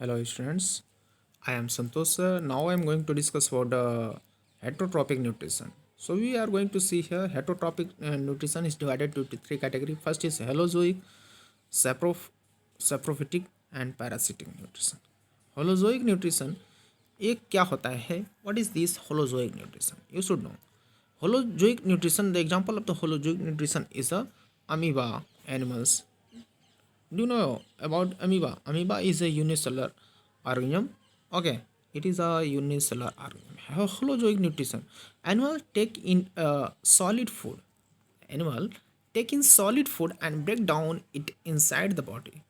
Hello students, I am Santosh. Now I am going to discuss about heterotrophic nutrition. So we are going to see here heterotrophic nutrition is divided into three categories. First is holozoic, saprophytic and parasitic nutrition. Holozoic nutrition एक क्या होता है? What is this holozoic nutrition? You should know. Holozoic nutrition, the example of the holozoic nutrition is a amoeba animals. Do you know about amoeba? Amoeba is a unicellular organism. Okay, it is a unicellular organism. Holozoic nutrition. Animal take in solid food. Animal take in solid food and break down it inside the body.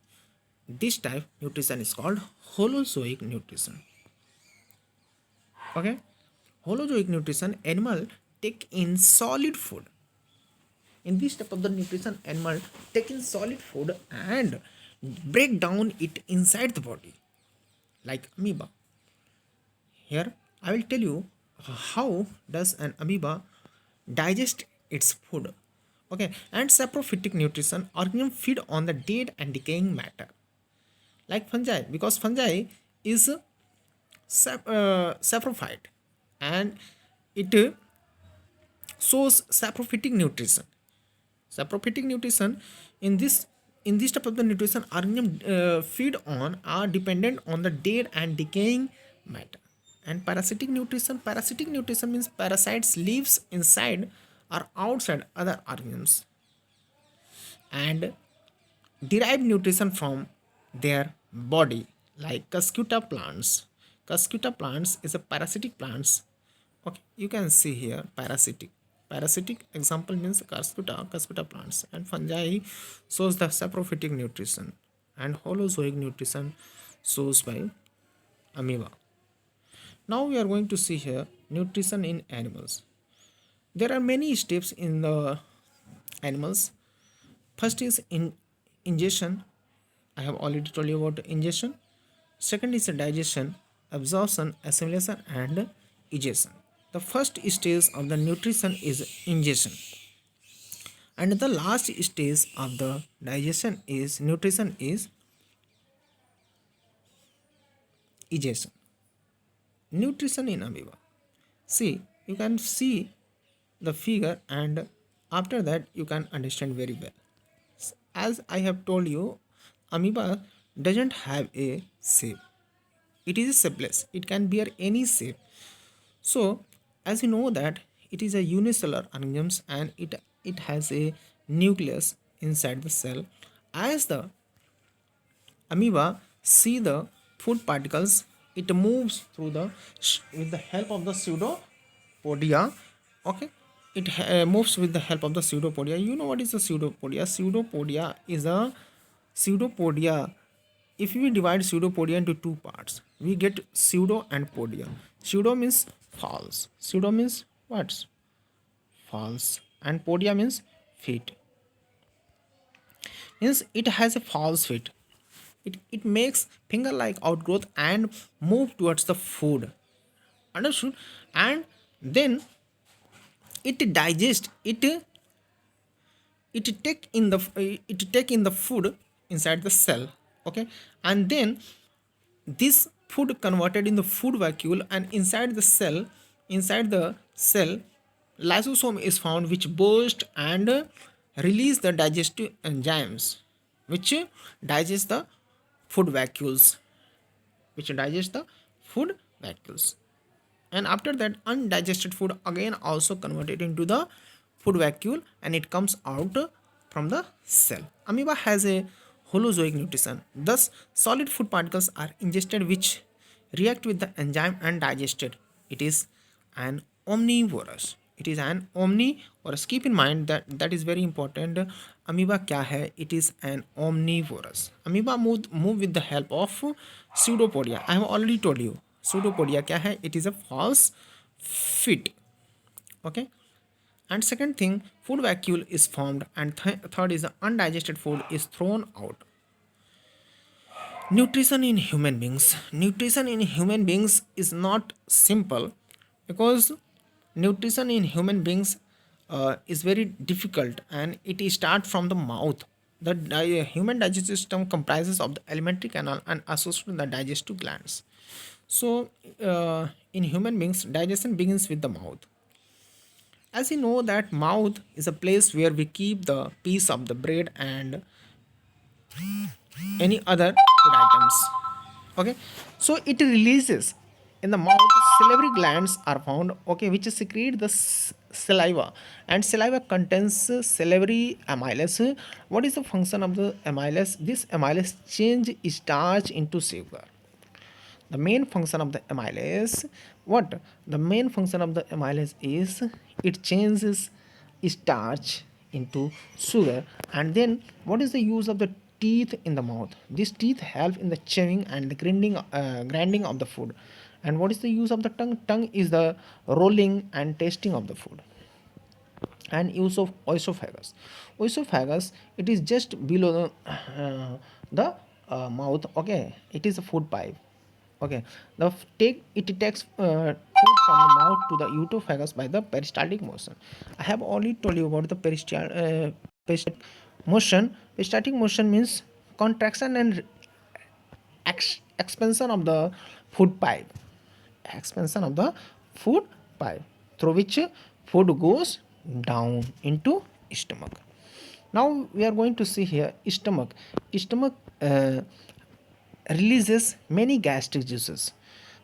This type nutrition is called holozoic nutrition. Okay, holozoic nutrition. Animal take in solid food. In this type of the nutrition, animal take in solid food and break down it inside the body like amoeba. Here I will tell you how does an amoeba digest its food. Okay, and saprophytic nutrition, organism feed on the dead and decaying matter like fungi, because fungi is saprophyte and it shows saprophytic nutrition. Saprophytic nutrition, in this type of the nutrition, organism feed on are dependent on the dead and decaying matter. And parasitic nutrition means parasites lives inside or outside other organisms and derive nutrition from their body like cuscuta plants. Cuscuta plants is a parasitic plants. Okay, you can see here parasitic example means cuscuta plants, and fungi shows the saprophytic nutrition, and holozoic nutrition shows by amoeba. Now we are going to see here nutrition in animals. There are many steps in the animals. First is in ingestion. I have already told you about ingestion. Second is digestion, absorption, assimilation, and egestion. The first stage of the nutrition is ingestion, and the last stage of the digestion is nutrition is egestion. Nutrition in amoeba. See, you can see the figure, and after that you can understand very well. As I have told you, amoeba doesn't have a shape. It is shapeless. It can bear any shape. So, as you know that it is a unicellular organism and it has a nucleus inside the cell. As the amoeba see the food particles, it moves through the with the help of the pseudopodia. Okay, it moves with the help of the pseudopodia. You know what is the pseudopodia? Pseudopodia is a pseudopodia. If we divide pseudopodia into two parts, we get pseudo and podia. Pseudo means false. Pseudo means what? False. And podia means feet. Means it has a false feet. It makes finger-like outgrowth and move towards the food. Understood? And then it digests it take in the food inside the cell. Okay, and then this food converted in the food vacuole, and inside the cell lysosome is found, which burst and release the digestive enzymes which digest the food vacuoles which digest the food vacuoles. And after that, undigested food again also converted into the food vacuole, and it comes out from the cell. Amoeba has a holozoic nutrition. Thus, solid food particles are ingested which react with the enzyme and digested. It is an omnivorous. Keep in mind that is very important. Amoeba kya hai? It is an omnivorous. Amoeba move with the help of pseudopodia. I have already told you. Pseudopodia kya hai? It is a false feet. Okay. And second thing, food vacuole is formed, and third is the undigested food is thrown out. Nutrition in human beings. Nutrition in human beings is not simple, because nutrition in human beings is very difficult, and it starts from the mouth. The human digestive system comprises of the alimentary canal and associated with the digestive glands. So, in human beings, digestion begins with the mouth. As you know, that mouth is a place where we keep the piece of the bread and any other food items. Okay, so it releases in the mouth. Salivary glands are found, okay, which secrete the saliva, and saliva contains salivary amylase. What is the function of the amylase? This amylase change starch into sugar. The main function of the amylase, what the main function of the amylase is, it changes starch into sugar. And then what is the use of the teeth in the mouth? These teeth help in the chewing and the grinding of the food. And what is the use of the tongue? Tongue is the rolling and tasting of the food. And use of oesophagus. Oesophagus, it is just below the mouth, okay, it is a food pipe. Okay, take it takes food from the mouth to the esophagus by the peristaltic motion. I have already told you about the peristaltic motion. Peristaltic motion means contraction and expansion of the food pipe. Expansion of the food pipe through which food goes down into stomach. Now we are going to see here stomach. Stomach releases many gastric juices.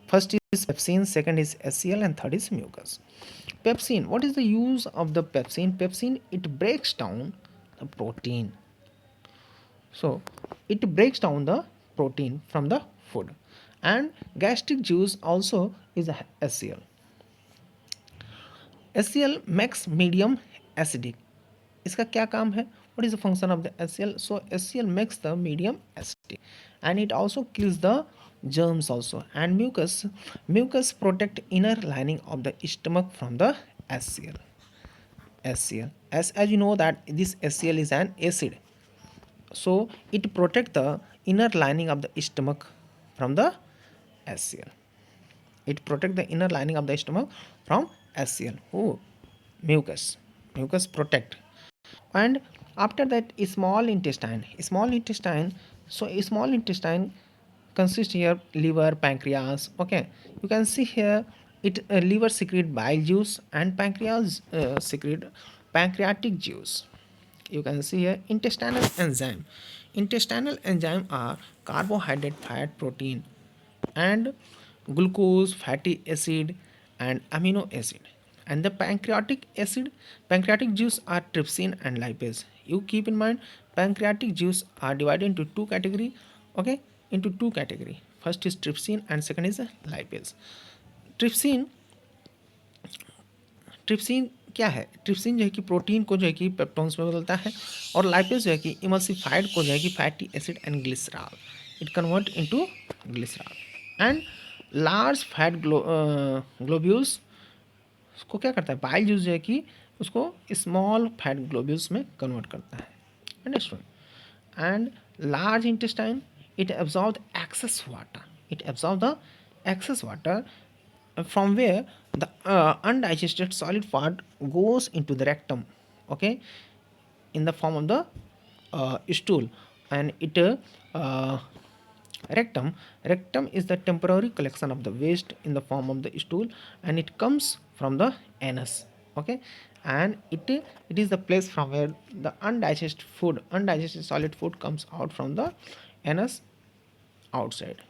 First is pepsin, second is HCl, and third is mucus. Pepsin. What is the use of the pepsin? Pepsin, it breaks down the protein. So it breaks down the protein from the food. And gastric juice also is a HCl. HCl makes medium acidic. इसका क्या काम है? What is the function of the HCl? So HCl makes the medium acidic, and it also kills the germs also. And mucus protect inner lining of the stomach from the HCl. HCl, as you know that this HCl is an acid, so it protect the inner lining of the stomach from the HCl. It protect the inner lining of the stomach from HCl. Oh, mucus protect. And after that, small intestine. So a small intestine consists here liver, pancreas. Okay, you can see here it liver secrete bile juice and pancreas secrete pancreatic juice. You can see here intestinal enzyme are carbohydrate, fat, protein, and glucose, fatty acid, and amino acid. And the pancreatic juice are trypsin and lipase. You keep in mind, pancreatic juice are divided into two category. Okay, into two category. First is trypsin and second is lipase. Trypsin trypsin क्या है? Trypsin जो है कि protein को जो है कि peptones में बदलता है, और लाइपेज जो है कि इमल्सिफाइड को जो है कि fatty acid and glycerol, it convert into glycerol. And large fat globules को क्या करता है? बाइल जूस जो है कि उसको स्मॉल फैट ग्लोब्यूल्स में कन्वर्ट करता है। Understood? And large intestine, it absorbs excess water. It absorbs the excess water from where the undigested solid part goes into the rectum. Okay, in the form of the stool. And it rectum is the temporary collection of the waste in the form of the stool, and it comes from the anus. Okay, and it is the place from where the undigested solid food comes out from the anus outside.